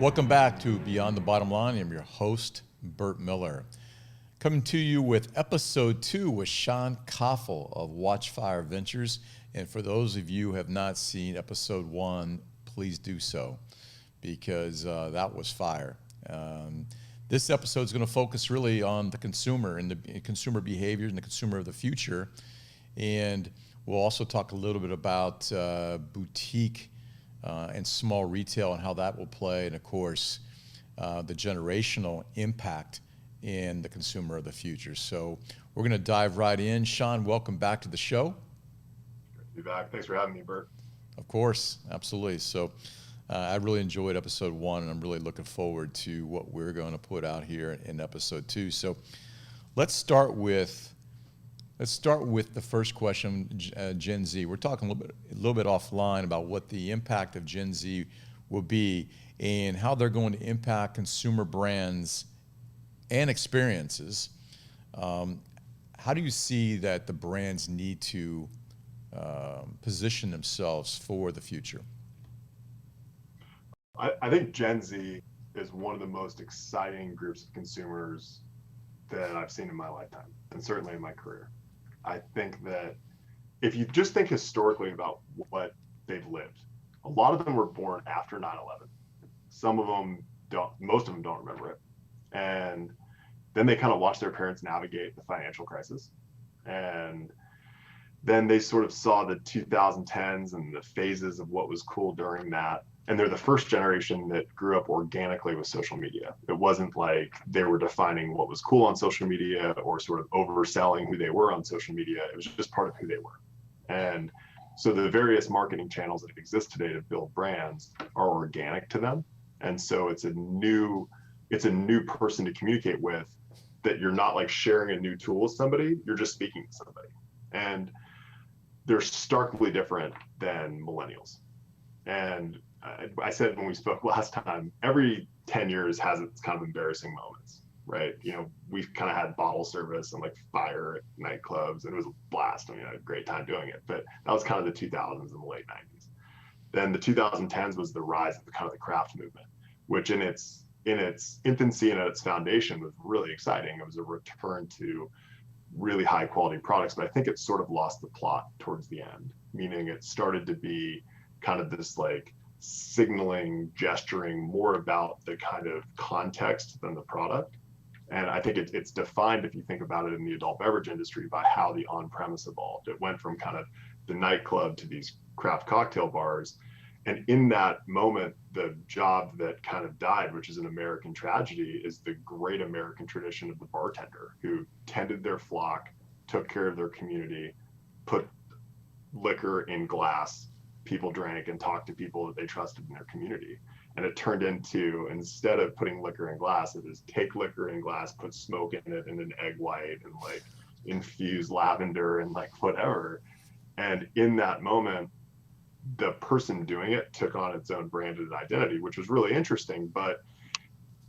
Welcome back to Beyond the Bottom Line. I'm your host, Bert Miller. Coming to you with episode 2 with Sean Koffel of Watchfire Ventures. And for those of you who have not seen episode 1, please do so, because that was fire. This episode is going to focus really on the consumer and the consumer behaviors and the consumer of the future. And we'll also talk a little bit about boutique and small retail and how that will play, and of course, the generational impact in the consumer of the future. So we're going to dive right in. Sean, welcome back to the show. Good to be back. Thanks for having me, Bert. Of course, absolutely. So I really enjoyed episode 1, and I'm really looking forward to what we're going to put out here in episode 2. So let's start with the first question, Gen Z. We're talking a little bit offline about what the impact of Gen Z will be and how they're going to impact consumer brands and experiences. How do you see that the brands need to position themselves for the future? I think Gen Z is one of the most exciting groups of consumers that I've seen in my lifetime, and certainly in my career. I think that if you just think historically about what they've lived, a lot of them were born after 9/11. Some of them don't, most of them don't remember it. And then they kind of watched their parents navigate the financial crisis. And then they sort of saw the 2010s and the phases of what was cool during that. And they're the first generation that grew up organically with social media. It wasn't like they were defining what was cool on social media or sort of overselling who they were on social media. It was just part of who they were. And so the various marketing channels that exist today to build brands are organic to them. And so it's a new person to communicate with, that you're not like sharing a new tool with somebody, you're just speaking to somebody. And they're starkly different than millennials. And I said when we spoke last time, every 10 years has its kind of embarrassing moments, right? You know, we've kind of had bottle service and like fire at nightclubs, and it was a blast. I mean, I had a great time doing it, but that was kind of the 2000s and the late 90s. Then the 2010s was the rise of the kind of the craft movement, which in its infancy and at its foundation was really exciting. It was a return to really high quality products, but I think it sort of lost the plot towards the end, meaning it started to be kind of this like signaling, gesturing more about the kind of context than the product. And I think it's defined, if you think about it in the adult beverage industry, by how the on-premise evolved. It went from kind of the nightclub to these craft cocktail bars. And in that moment, the job that kind of died, which is an American tragedy, is the great American tradition of the bartender who tended their flock, took care of their community, put liquor in glass, people drank and talked to people that they trusted in their community. And it turned into, instead of putting liquor in glass, it is take liquor in glass, put smoke in it and an egg white and like infuse lavender and like whatever. And in that moment, the person doing it took on its own branded identity, which was really interesting, but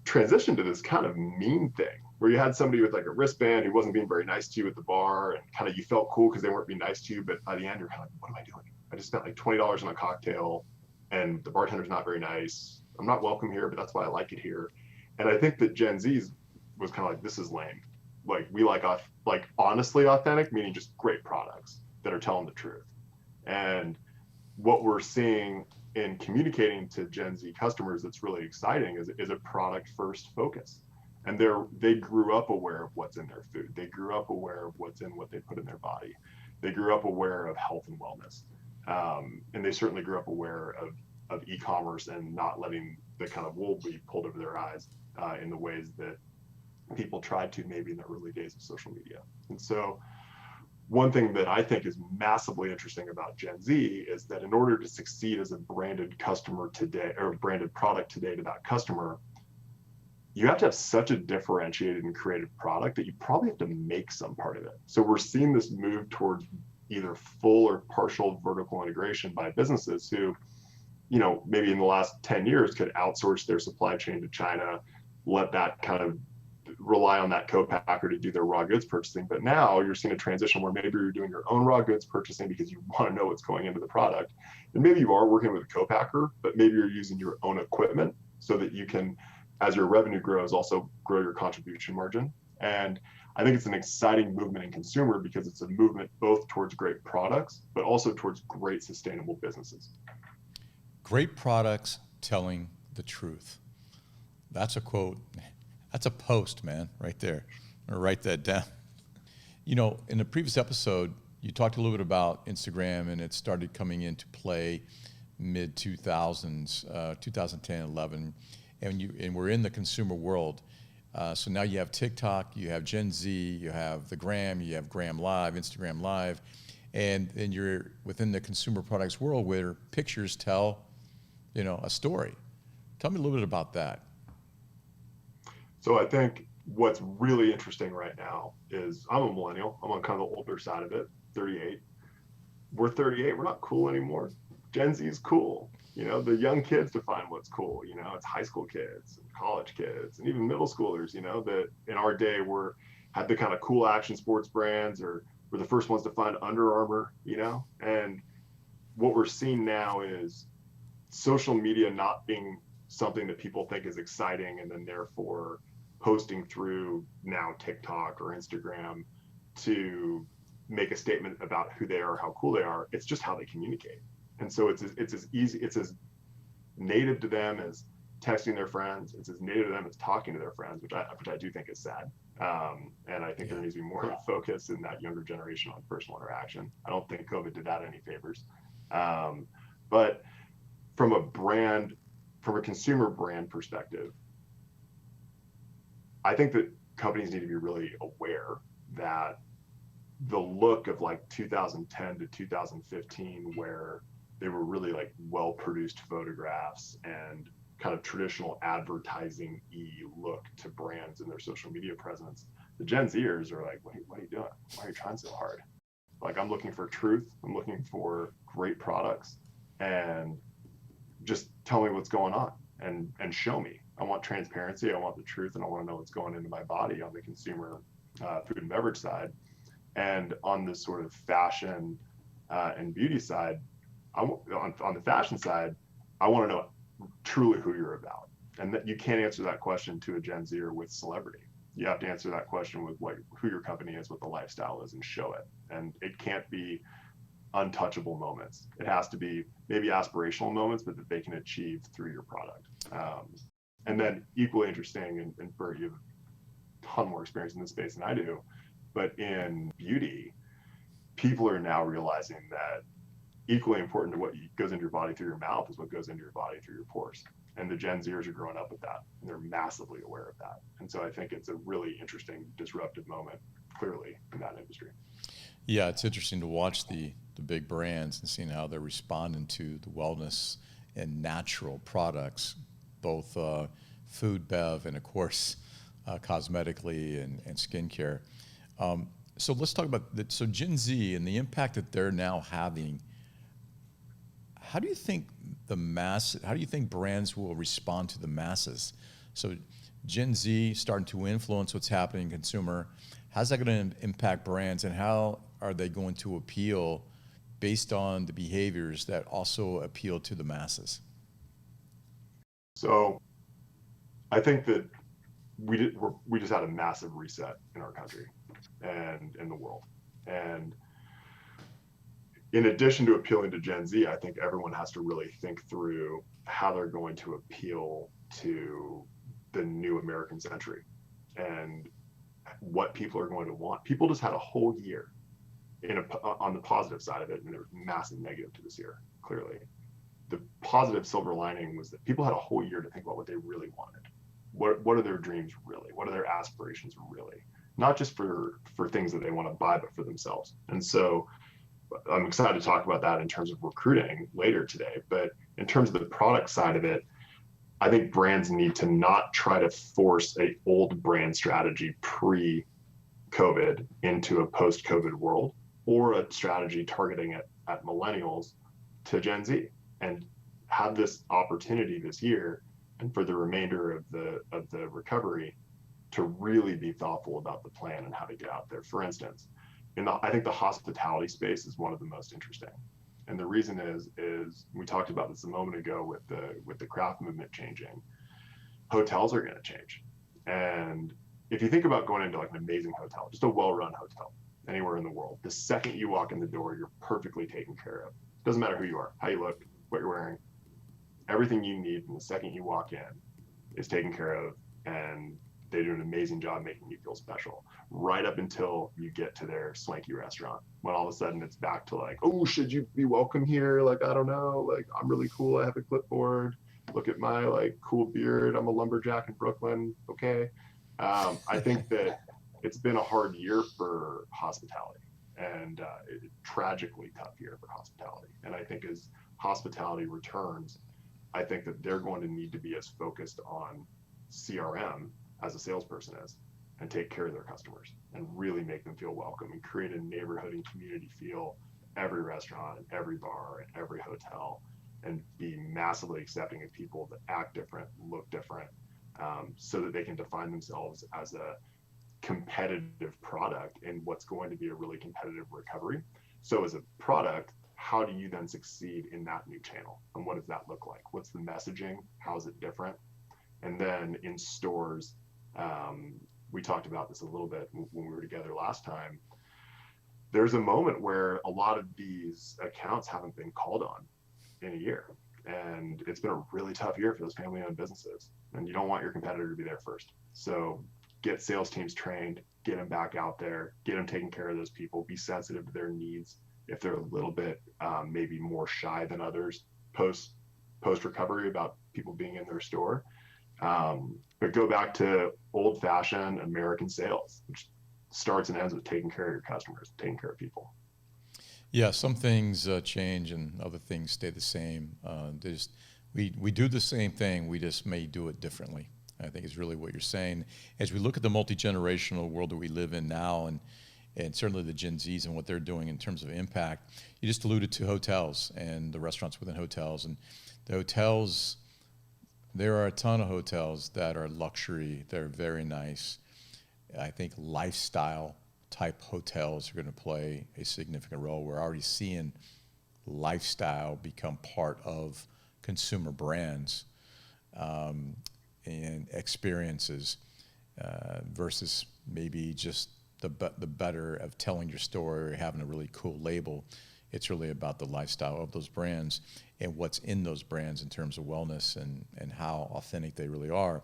transitioned to this kind of mean thing where you had somebody with like a wristband who wasn't being very nice to you at the bar, and kind of you felt cool because they weren't being nice to you, but by the end you're kind of like, what am I doing? I just spent like $20 on a cocktail and the bartender's not very nice. I'm not welcome here, but that's why I like it here. And I think that Gen Z's was kind of like, this is lame. Like we like honestly authentic, meaning just great products that are telling the truth. And what we're seeing in communicating to Gen Z customers that's really exciting is a product first focus. And they grew up aware of what's in their food. They grew up aware of what's in what they put in their body. They grew up aware of health and wellness. And they certainly grew up aware of e-commerce and not letting the kind of wool be pulled over their eyes in the ways that people tried to maybe in the early days of social media. And so one thing that I think is massively interesting about Gen Z is that in order to succeed as a branded customer today, or a branded product today to that customer, you have to have such a differentiated and creative product that you probably have to make some part of it. So we're seeing this move towards either full or partial vertical integration by businesses who, you know, maybe in the last 10 years could outsource their supply chain to China, let that kind of rely on that co-packer to do their raw goods purchasing. But now you're seeing a transition where maybe you're doing your own raw goods purchasing because you want to know what's going into the product. And maybe you are working with a co-packer, but maybe you're using your own equipment so that you can, as your revenue grows, also grow your contribution margin. And I think it's an exciting movement in consumer because it's a movement both towards great products, but also towards great sustainable businesses. Great products telling the truth. That's a quote. That's a post, man, right there. I'm gonna write that down. You know, in the previous episode, you talked a little bit about Instagram, and it started coming into play mid 2000s, 2010, 11, and we're in the consumer world. So now you have TikTok, you have Gen Z, you have the Gram, you have Gram Live, Instagram Live, and you're within the consumer products world where pictures tell, you know, a story. Tell me a little bit about that. So I think what's really interesting right now is I'm a millennial. I'm on kind of the older side of it, 38. We're 38. We're not cool anymore. Gen Z is cool. You know, the young kids define what's cool. You know, it's high school kids and college kids and even middle schoolers, you know, that in our day had the kind of cool action sports brands, or were the first ones to find Under Armour, you know. And what we're seeing now is social media not being something that people think is exciting, and then therefore posting through now TikTok or Instagram to make a statement about who they are, how cool they are. It's just how they communicate. And so it's as easy, it's as native to them as texting their friends. It's as native to them as talking to their friends, which I do think is sad. And I think there needs to be more of a focus in that younger generation on personal interaction. I don't think COVID did that any favors. But from a consumer brand perspective, I think that companies need to be really aware that the look of like 2010 to 2015, where they were really like well-produced photographs and kind of traditional advertising-y look to brands and their social media presence, the Gen Zers are like, what are you doing? Why are you trying so hard? Like, I'm looking for truth. I'm looking for great products, and just tell me what's going on and show me. I want transparency. I want the truth, and I want to know what's going into my body on the consumer food and beverage side. And on this sort of fashion and beauty side, on the fashion side, I want to know truly who you're about. And that you can't answer that question to a Gen Zer with celebrity. You have to answer that question with who your company is, what the lifestyle is, and show it. And it can't be untouchable moments. It has to be maybe aspirational moments, but that they can achieve through your product. And then equally interesting, and Bert, you have a ton more experience in this space than I do, but in beauty, people are now realizing that equally important to what goes into your body through your mouth is what goes into your body through your pores. And the Gen Zers are growing up with that, and they're massively aware of that. And so I think it's a really interesting, disruptive moment, clearly, in that industry. Yeah, it's interesting to watch the big brands and seeing how they're responding to the wellness and natural products, both food, bev, and of course, cosmetically and skincare. So let's talk about that. So Gen Z and the impact that they're now having. How do you think brands will respond to the masses? So Gen Z starting to influence what's happening in consumer. How's that going to impact brands, and how are they going to appeal based on the behaviors that also appeal to the masses? So I think that we just had a massive reset in our country and in the world. And in addition to appealing to Gen Z, I think everyone has to really think through how they're going to appeal to the new American century and what people are going to want. People just had a whole year on the positive side of it, and there was massive negative to this year, clearly. The positive silver lining was that people had a whole year to think about what they really wanted. What are their dreams really? What are their aspirations really? Not just for things that they want to buy, but for themselves. And so I'm excited to talk about that in terms of recruiting later today. But in terms of the product side of it, I think brands need to not try to force an old brand strategy pre-COVID into a post-COVID world, or a strategy targeting at millennials to Gen Z, and have this opportunity this year and for the remainder of the recovery to really be thoughtful about the plan and how to get out there. For instance, I think the hospitality space is one of the most interesting. And the reason is we talked about this a moment ago with the craft movement changing. hotels are going to change. And if you think about going into like an amazing hotel, just a well-run hotel anywhere in the world, the second you walk in the door, you're perfectly taken care of. Doesn't matter who you are, how you look, what you're wearing, everything you need from the second you walk in is taken care of, and they do an amazing job making you feel special right up until you get to their swanky restaurant, when all of a sudden it's back to like, oh, should you be welcome here? Like, I don't know, like, I'm really cool, I have a clipboard, look at my like cool beard, I'm a lumberjack in Brooklyn. Okay. I think that it's been a hard year for hospitality, and tragically tough year for hospitality. And I think as hospitality returns, I think that they're going to need to be as focused on CRM as a salesperson is, and take care of their customers and really make them feel welcome and create a neighborhood and community feel every restaurant, every bar, and every hotel, and be massively accepting of people that act different, look different, so that they can define themselves as a competitive product in what's going to be a really competitive recovery. So as a product, how do you then succeed in that new channel? And what does that look like? What's the messaging? How is it different? And then in stores, we talked about this a little bit when we were together last time. There's a moment where a lot of these accounts haven't been called on in a year. And it's been a really tough year for those family-owned businesses. And you don't want your competitor to be there first. So get sales teams trained, get them back out there, get them taking care of those people, be sensitive to their needs. If they're a little bit maybe more shy than others post recovery about people being in their store. But go back to old-fashioned American sales, which starts and ends with taking care of your customers, taking care of people. Yeah, some things change and other things stay the same. We do the same thing, we just may do it differently. I think is really what you're saying. As we look at the multi-generational world that we live in now, and certainly the Gen Zs and what they're doing in terms of impact, you just alluded to hotels and the restaurants within hotels. And the hotels, there are a ton of hotels that are luxury, they're very nice. I think lifestyle type hotels are going to play a significant role. We're already seeing lifestyle become part of consumer brands and experiences versus maybe just the better of telling your story or having a really cool label. It's really about the lifestyle of those brands and what's in those brands in terms of wellness and how authentic they really are.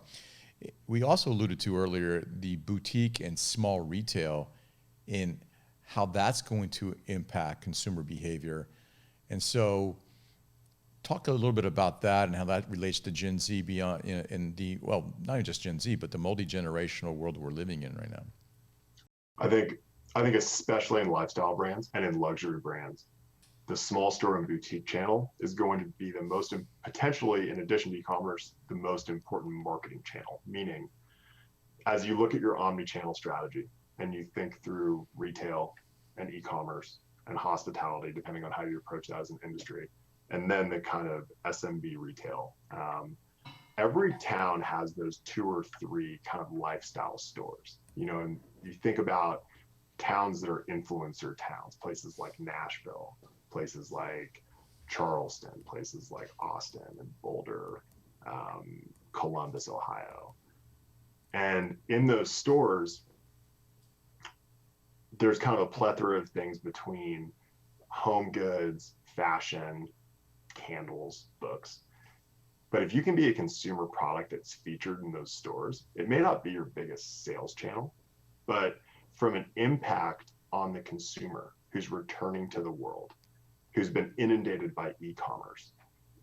We also alluded to earlier the boutique and small retail in how that's going to impact consumer behavior. And so talk a little bit about that and how that relates to Gen Z beyond in the, well, not even just Gen Z, but the multi-generational world we're living in right now. I think especially in lifestyle brands and in luxury brands, the small store and boutique channel is going to be the most, potentially in addition to e-commerce, the most important marketing channel. Meaning, as you look at your omni-channel strategy and you think through retail and e-commerce and hospitality, depending on how you approach that as an industry, and then the kind of SMB retail, every town has those 2 or 3 kind of lifestyle stores, you know, and you think about towns that are influencer towns, places like Nashville, places like Charleston, places like Austin and Boulder, Columbus, Ohio. And in those stores, there's kind of a plethora of things between home goods, fashion, candles, books. But if you can be a consumer product that's featured in those stores, it may not be your biggest sales channel, but from an impact on the consumer who's returning to the world, who's been inundated by e-commerce,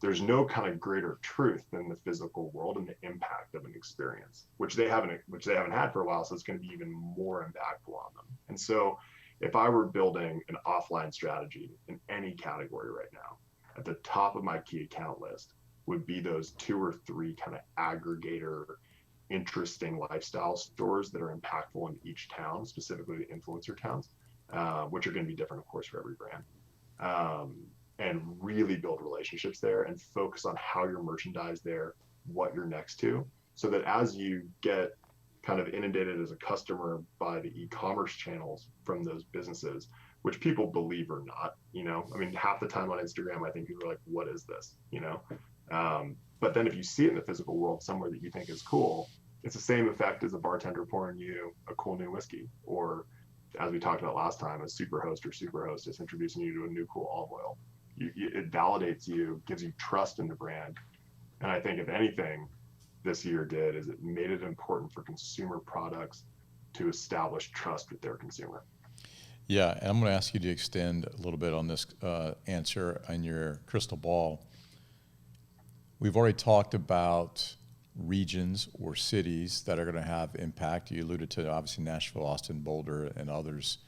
there's no kind of greater truth than the physical world and the impact of an experience, which they haven't had for a while. So it's going to be even more impactful on them. And so if I were building an offline strategy in any category right now, at the top of my key account list would be those 2 or 3 kind of aggregator, interesting lifestyle stores that are impactful in each town, specifically the influencer towns, which are going to be different, of course, for every brand. And really build relationships there and focus on how you're merchandised there, what you're next to, so that as you get kind of inundated as a customer by the e-commerce channels from those businesses, which people believe or not, you know, I mean, half the time on Instagram, I think people are like, what is this? You know, But then if you see it in the physical world somewhere that you think is cool, it's the same effect as a bartender pouring you a cool new whiskey, or as we talked about last time, a super host or super hostess introducing you to a new cool olive oil. It validates you, gives you trust in the brand. And I think if anything this year did is it made it important for consumer products to establish trust with their consumer. Yeah, and I'm going to ask you to extend a little bit on this answer on your crystal ball. We've already talked about regions or cities that are going to have impact. You alluded to obviously Nashville, Austin, Boulder, and others.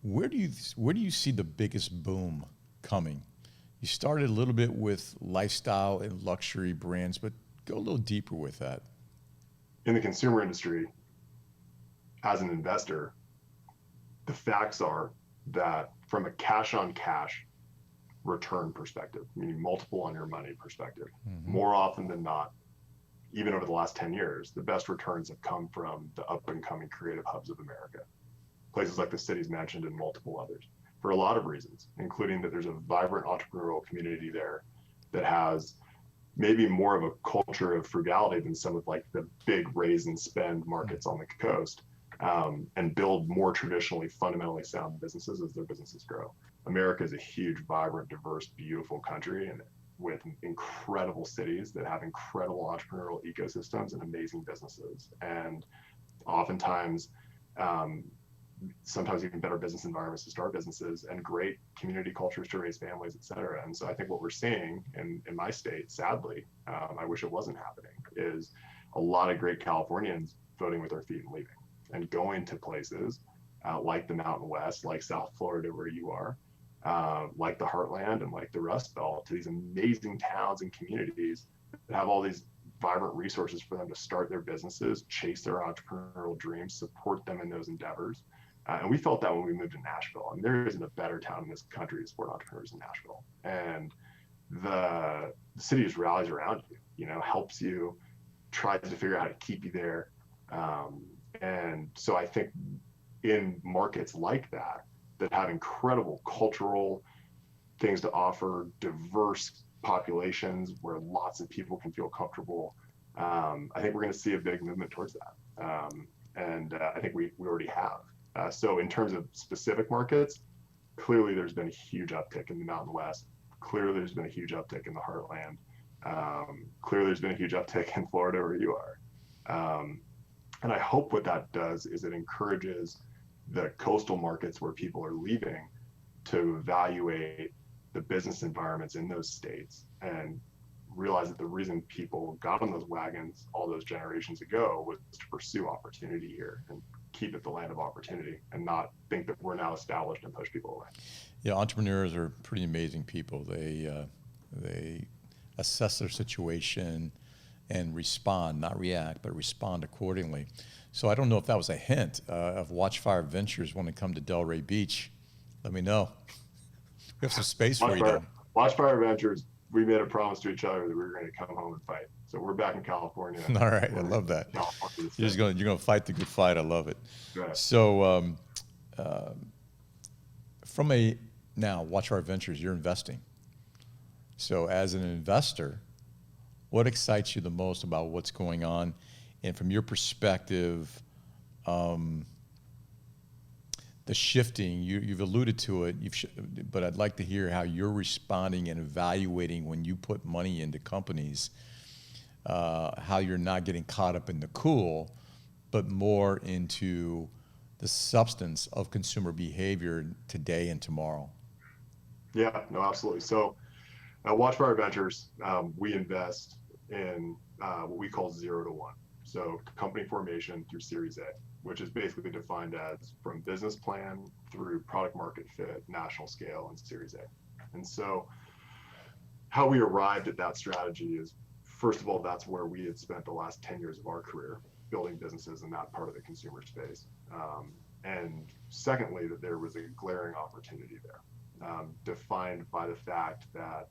Where do you see the biggest boom coming? You started a little bit with lifestyle and luxury brands, but go a little deeper with that. In the consumer industry, as an investor, the facts are that from a cash on cash return perspective, meaning multiple on your money perspective, more often than not, even over the last 10 years, the best returns have come from the up and coming creative hubs of America. Places like the cities mentioned and multiple others, for a lot of reasons, including that there's a vibrant entrepreneurial community there that has maybe more of a culture of frugality than some of like the big raise and spend markets on the coast, and build more traditionally fundamentally sound businesses as their businesses grow. America is a huge, vibrant, diverse, beautiful country, and with incredible cities that have incredible entrepreneurial ecosystems and amazing businesses, and oftentimes sometimes even better business environments to start businesses and great community cultures to raise families, et cetera. And so I think what we're seeing in my state, sadly, I wish it wasn't happening, is a lot of great Californians voting with their feet and leaving and going to places like the Mountain West, like South Florida, where you are, like the Heartland and like the Rust Belt, to these amazing towns and communities that have all these vibrant resources for them to start their businesses, chase their entrepreneurial dreams, support them in those endeavors. And we felt that when we moved to Nashville. I mean, there isn't a better town in this country to support entrepreneurs than Nashville. And the city just rallies around you, helps you, tries to figure out how to keep you there. And so I think in markets like that have incredible cultural things to offer, diverse populations where lots of people can feel comfortable, I think we're going to see a big movement towards that. And I think we already have. So in terms of specific markets, clearly there's been a huge uptick in the Mountain West. Clearly there's been a huge uptick in the Heartland. Clearly there's been a huge uptick in Florida where you are. And I hope what that does is it encourages the coastal markets where people are leaving to evaluate the business environments in those states and realize that the reason people got on those wagons all those generations ago was to pursue opportunity here and keep it the land of opportunity and not think that we're now established and push people away. Yeah, entrepreneurs are pretty amazing people. They assess their situation and respond, not react, but respond accordingly. So I don't know if that was a hint of Watchfire Ventures when it come to Delray Beach. Let me know. We have some space for you there. Watchfire Ventures, we made a promise to each other that we were going to come home and fight. So we're back in California. All right, I love that. You're going to fight the good fight. I love it. Right. So now Watchfire Ventures, you're investing. So as an investor, what excites you the most about what's going on? And from your perspective, the shifting, you've alluded to it, but I'd like to hear how you're responding and evaluating when you put money into companies, how you're not getting caught up in the cool, but more into the substance of consumer behavior today and tomorrow. Yeah, no, absolutely. So at Watchfire Ventures, we invest in what we call 0 to 1. So company formation through Series A, which is basically defined as from business plan through product market fit, national scale, and Series A. And so how we arrived at that strategy is, first of all, that's where we had spent the last 10 years of our career, building businesses in that part of the consumer space. And secondly, that there was a glaring opportunity there, defined by the fact that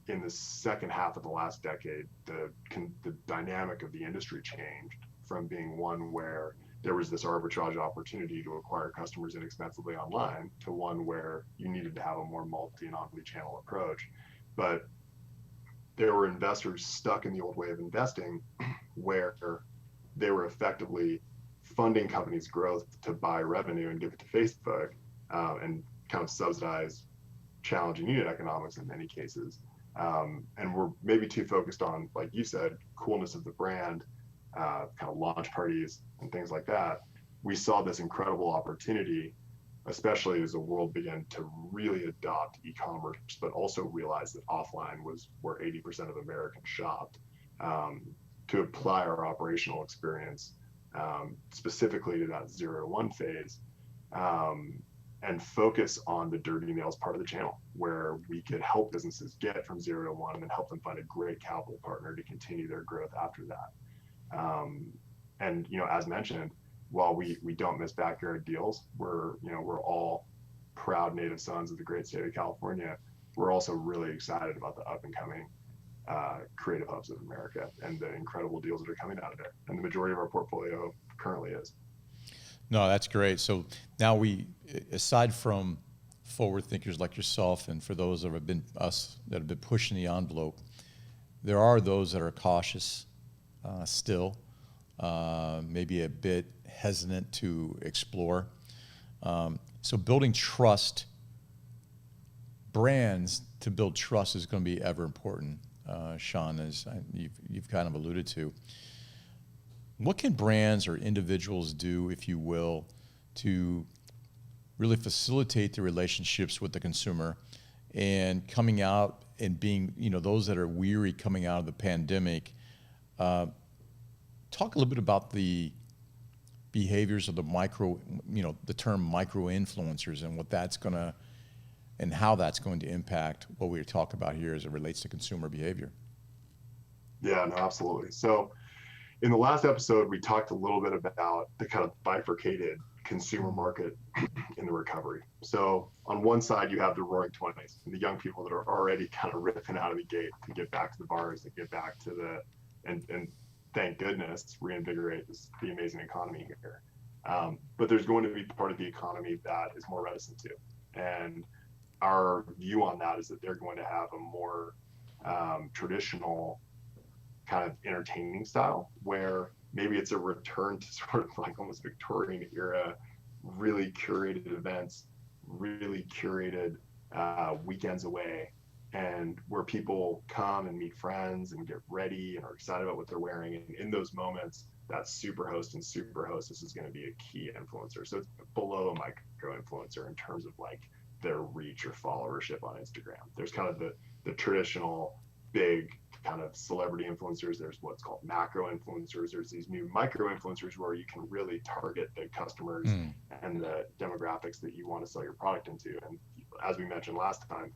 in the second half of the last decade, the dynamic of the industry changed from being one where there was this arbitrage opportunity to acquire customers inexpensively online to one where you needed to have a more multi and omni-channel approach. But there were investors stuck in the old way of investing where they were effectively funding companies' growth to buy revenue and give it to Facebook, and kind of subsidize challenging unit economics in many cases. And we're maybe too focused on, like you said, coolness of the brand, kind of launch parties and things like that. We saw this incredible opportunity, especially as the world began to really adopt e-commerce, but also realize that offline was where 80% of Americans shopped, to apply our operational experience, specifically to that 0 to 1 phase, and focus on the dirty nails part of the channel, where we could help businesses get from 0 to 1 and then help them find a great capital partner to continue their growth after that. And as mentioned, while we don't miss backyard deals, we're all proud native sons of the great state of California. We're also really excited about the up and coming creative hubs of America and the incredible deals that are coming out of it. And the majority of our portfolio currently is. No, that's great. So now aside from forward thinkers like yourself, and for those that have been pushing the envelope, there are those that are cautious still, maybe a bit hesitant to explore. So building trust, brands to build trust is going to be ever important, Sean, as you've kind of alluded to. What can brands or individuals do, if you will, to really facilitate the relationships with the consumer and coming out and being, those that are weary coming out of the pandemic? Talk a little bit about the behaviors of the the term micro influencers and what that's going to, and how that's going to impact what we talk about here as it relates to consumer behavior. Yeah, no, absolutely. So in the last episode, we talked a little bit about the kind of bifurcated consumer market in the recovery. So on one side, you have the roaring 20s, and the young people that are already kind of ripping out of the gate to get back to the bars, to get back to and thank goodness, reinvigorate the amazing economy here. But there's going to be part of the economy that is more reticent to. And our view on that is that they're going to have a more traditional kind of entertaining style, where maybe it's a return to sort of like almost Victorian era, really curated events, really curated weekends away, and where people come and meet friends and get ready and are excited about what they're wearing. And in those moments, that super host and super hostess is going to be a key influencer. So it's below a micro influencer in terms of like their reach or followership on Instagram. There's kind of the traditional big kind of celebrity influencers. There's what's called macro influencers. There's these new micro influencers where you can really target the customers and the demographics that you want to sell your product into. And as we mentioned last time,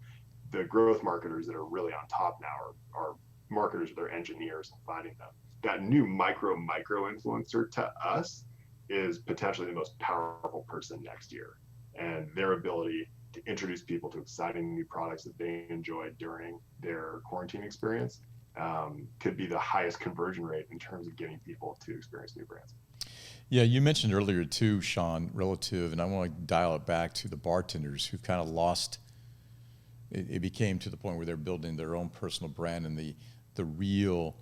the growth marketers that are really on top now are marketers, they're engineers and finding them. That new micro influencer to us is potentially the most powerful person next year. And their ability to introduce people to exciting new products that they enjoyed during their quarantine experience could be the highest conversion rate in terms of getting people to experience new brands. Yeah, you mentioned earlier too, Sean, relative, and I want to dial it back to the bartenders who've kind of lost, it became to the point where they're building their own personal brand, and the real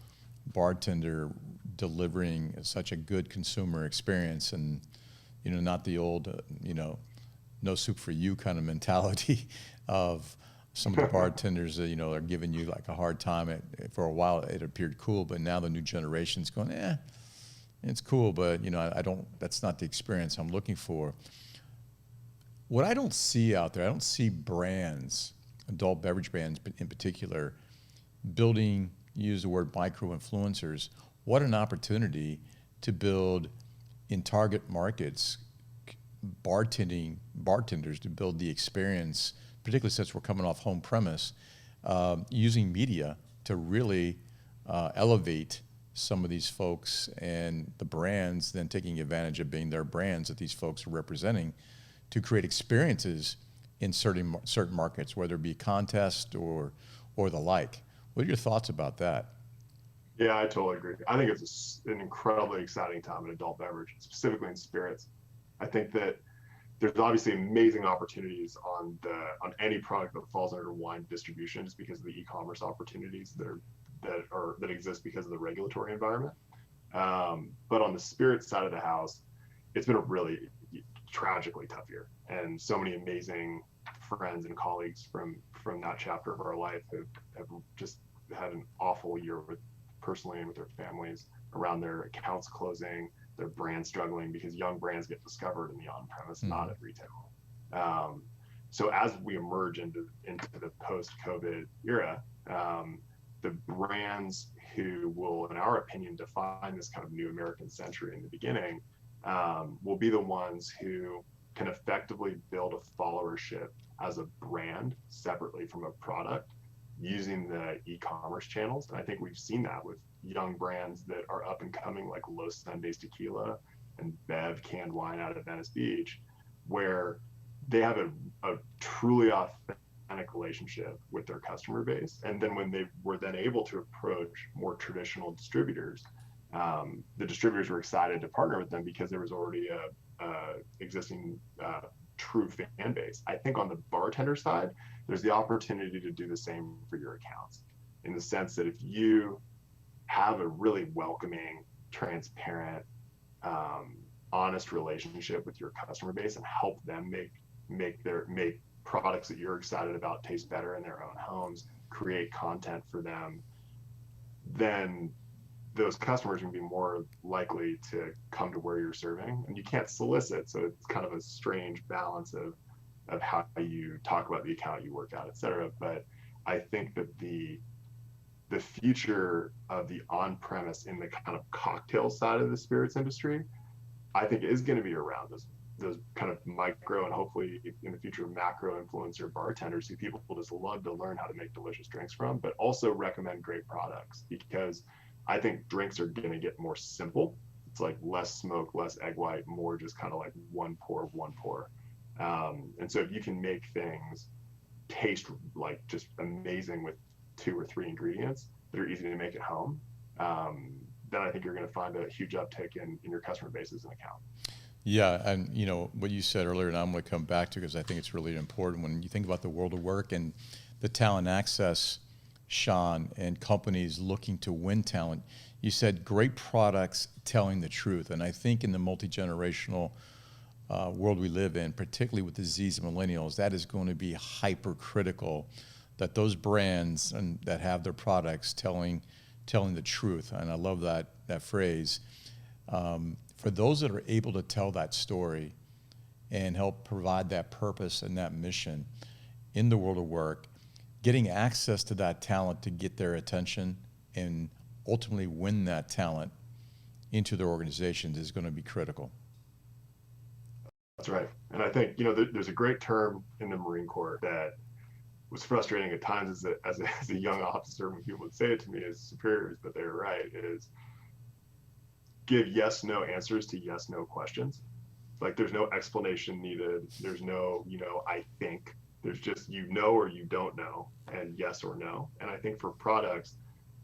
bartender delivering such a good consumer experience, and not the old no soup for you kind of mentality of some of the bartenders that are giving you like a hard time. For a while it appeared cool, but now the new generation's going, it's cool, but that's not the experience I'm looking for. What I don't see out there, I don't see brands, adult beverage brands in particular, building, use the word micro influencers. What an opportunity to build in target markets bartenders to build the experience, particularly since we're coming off home premise, using media to really elevate some of these folks, and the brands then taking advantage of being their brands that these folks are representing to create experiences in certain markets, whether it be contest or the like. What are your thoughts about that? Yeah, I totally agree. I think it's an incredibly exciting time in adult beverage, specifically in spirits. I think that there's obviously amazing opportunities on any product that falls under wine distribution, just because of the e-commerce opportunities that exist because of the regulatory environment. But on the spirit side of the house, it's been a really tragically tough year, and so many amazing friends and colleagues from that chapter of our life have just had an awful year with personally and with their families around their accounts closing, their brand struggling, because young brands get discovered in the on-premise, not at retail. So as we emerge into the post-COVID era, the brands who will, in our opinion, define this kind of new American century in the beginning will be the ones who can effectively build a followership as a brand separately from a product using the e-commerce channels. And I think we've seen that with young brands that are up and coming, like Los Sundays Tequila and Bev canned wine out of Venice Beach, where they have a truly authentic relationship with their customer base. And then when they were then able to approach more traditional distributors, the distributors were excited to partner with them because there was already a existing true fan base. I think on the bartender side, there's the opportunity to do the same for your accounts, in the sense that if you have a really welcoming, transparent, honest relationship with your customer base and help them make products that you're excited about taste better in their own homes, create content for them, then those customers can be more likely to come to where you're serving. And you can't solicit, so it's kind of a strange balance of how you talk about the account you work at, et cetera. But I think that the future of the on-premise in the kind of cocktail side of the spirits industry, I think is going to be around those kind of micro and hopefully in the future macro influencer bartenders who people will just love to learn how to make delicious drinks from, but also recommend great products, because I think drinks are going to get more simple. It's like less smoke, less egg white, more just kind of like one pour. And so if you can make things taste like just amazing with 2 or 3 ingredients that are easy to make at home, then I think you're going to find a huge uptick in your customer base as an account. Yeah, and you know what you said earlier, and I'm going to come back to, because I think it's really important when you think about the world of work and the talent access, Sean, and companies looking to win talent. You said great products telling the truth, and I think in the multi-generational world we live in, particularly with the Z's and millennials, that is going to be hypercritical, that those brands and that have their products telling the truth. And I love that phrase. For those that are able to tell that story and help provide that purpose and that mission in the world of work, getting access to that talent to get their attention and ultimately win that talent into their organizations is going to be critical. That's right. And I think, there's a great term in the Marine Corps that was frustrating at times as a young officer when people would say it to me as superiors, but they're right, is give yes, no answers to yes, no questions. Like there's no explanation needed. There's no, I think. There's just or you don't know, and yes or no. And I think for products,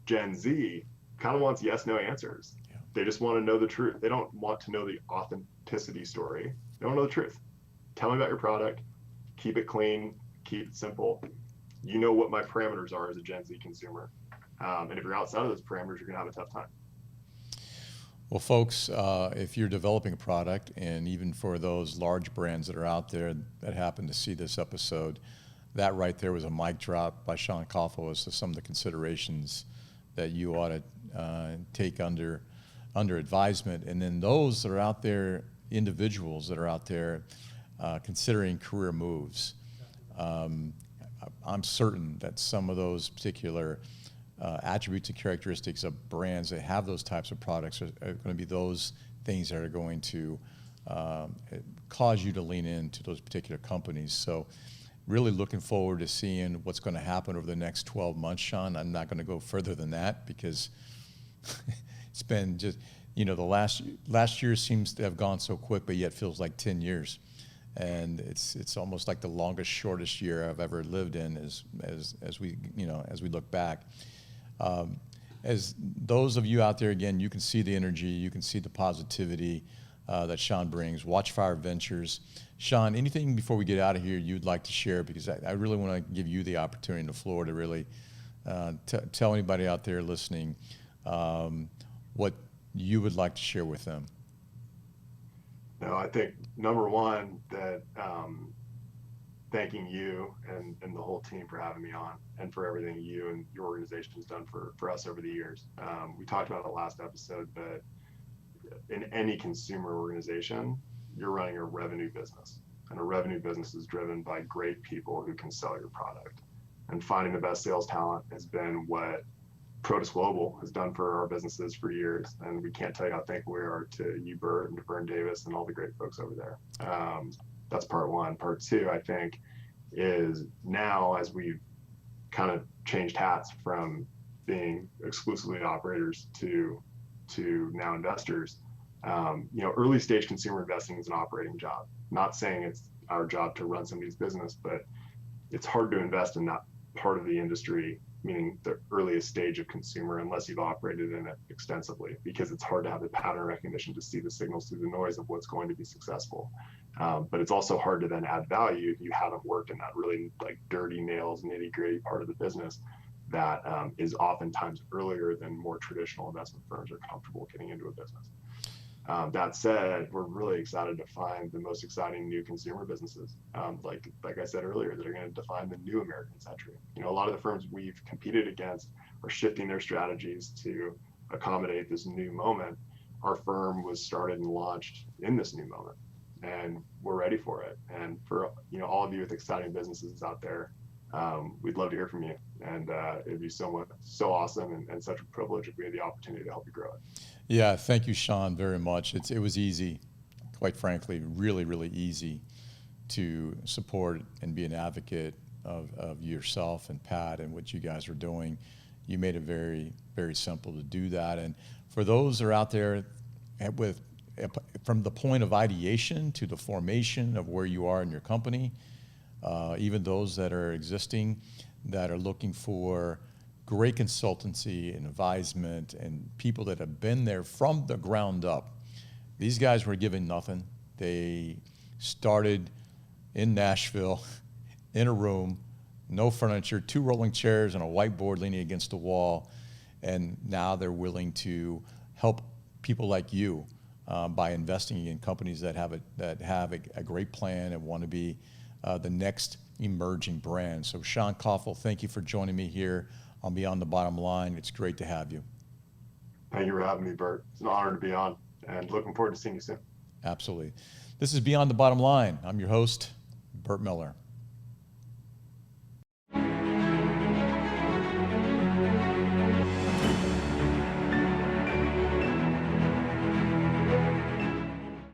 Gen Z kind of wants yes, no answers. Yeah. They just want to know the truth. They don't want to know the authenticity story. They want to know the truth. Tell me about your product. Keep it clean. Keep it simple. You know what my parameters are as a Gen Z consumer. And if you're outside of those parameters, you're going to have a tough time. Well, folks, if you're developing a product, and even for those large brands that are out there that happen to see this episode, that right there was a mic drop by Sean Koffel as to some of the considerations that you ought to take under advisement. And then those that are out there, individuals that are out there considering career moves, I'm certain that some of those particular attributes and characteristics of brands that have those types of products are going to be those things that are going to cause you to lean into those particular companies. So really looking forward to seeing what's going to happen over the next 12 months, Sean. I'm not going to go further than that because it's been just, the last year seems to have gone so quick, but yet feels like 10 years. And it's almost like the longest, shortest year I've ever lived in as we look back. As those of you out there, again, you can see the energy, you can see the positivity. that Sean brings, Watchfire Ventures. Sean, anything before we get out of here you'd like to share? Because I really want to give you the opportunity and the floor to really tell anybody out there listening what you would like to share with them. No, I think number one, that thanking you and the whole team for having me on and for everything you and your organization has done for us over the years. We talked about it last episode, but in any consumer organization, you're running a revenue business, and a revenue business is driven by great people who can sell your product. And finding the best sales talent has been what Protus Global has done for our businesses for years. And we can't tell you how thankful we are to you, Bert, and to Vern Davis and all the great folks over there. That's part one. Part two, I think, is now as we've kind of changed hats from being exclusively operators to now investors, early stage consumer investing is an operating job. Not saying it's our job to run somebody's business, but it's hard to invest in that part of the industry, meaning the earliest stage of consumer, unless you've operated in it extensively, because it's hard to have the pattern recognition to see the signals through the noise of what's going to be successful. But it's also hard to then add value if you haven't worked in that really like dirty nails, nitty gritty part of the business that is oftentimes earlier than more traditional investment firms are comfortable getting into a business. That said, we're really excited to find the most exciting new consumer businesses, like I said earlier, that are going to define the new American century. A lot of the firms we've competed against are shifting their strategies to accommodate this new moment. Our firm was started and launched in this new moment, and we're ready for it. And for all of you with exciting businesses out there, we'd love to hear from you, and it'd be so awesome and such a privilege if we had the opportunity to help you grow it. Yeah, thank you, Sean, very much. It was easy, quite frankly, really, really easy to support and be an advocate of yourself and Pat and what you guys are doing. You made it very, very simple to do that. And for those that are out there from the point of ideation to the formation of where you are in your company, even those that are existing, that are looking for great consultancy and advisement and people that have been there from the ground up. These guys were given nothing. They started in Nashville in a room, no furniture, 2 rolling chairs and a whiteboard leaning against the wall. And now they're willing to help people like you by investing in companies that have a great plan and want to be the next emerging brand. So Sean Koffel, thank you for joining me here on Beyond the Bottom Line. It's great to have you. Thank you for having me, Bert. It's an honor to be on, and looking forward to seeing you soon. Absolutely. This is Beyond the Bottom Line. I'm your host, Bert Miller.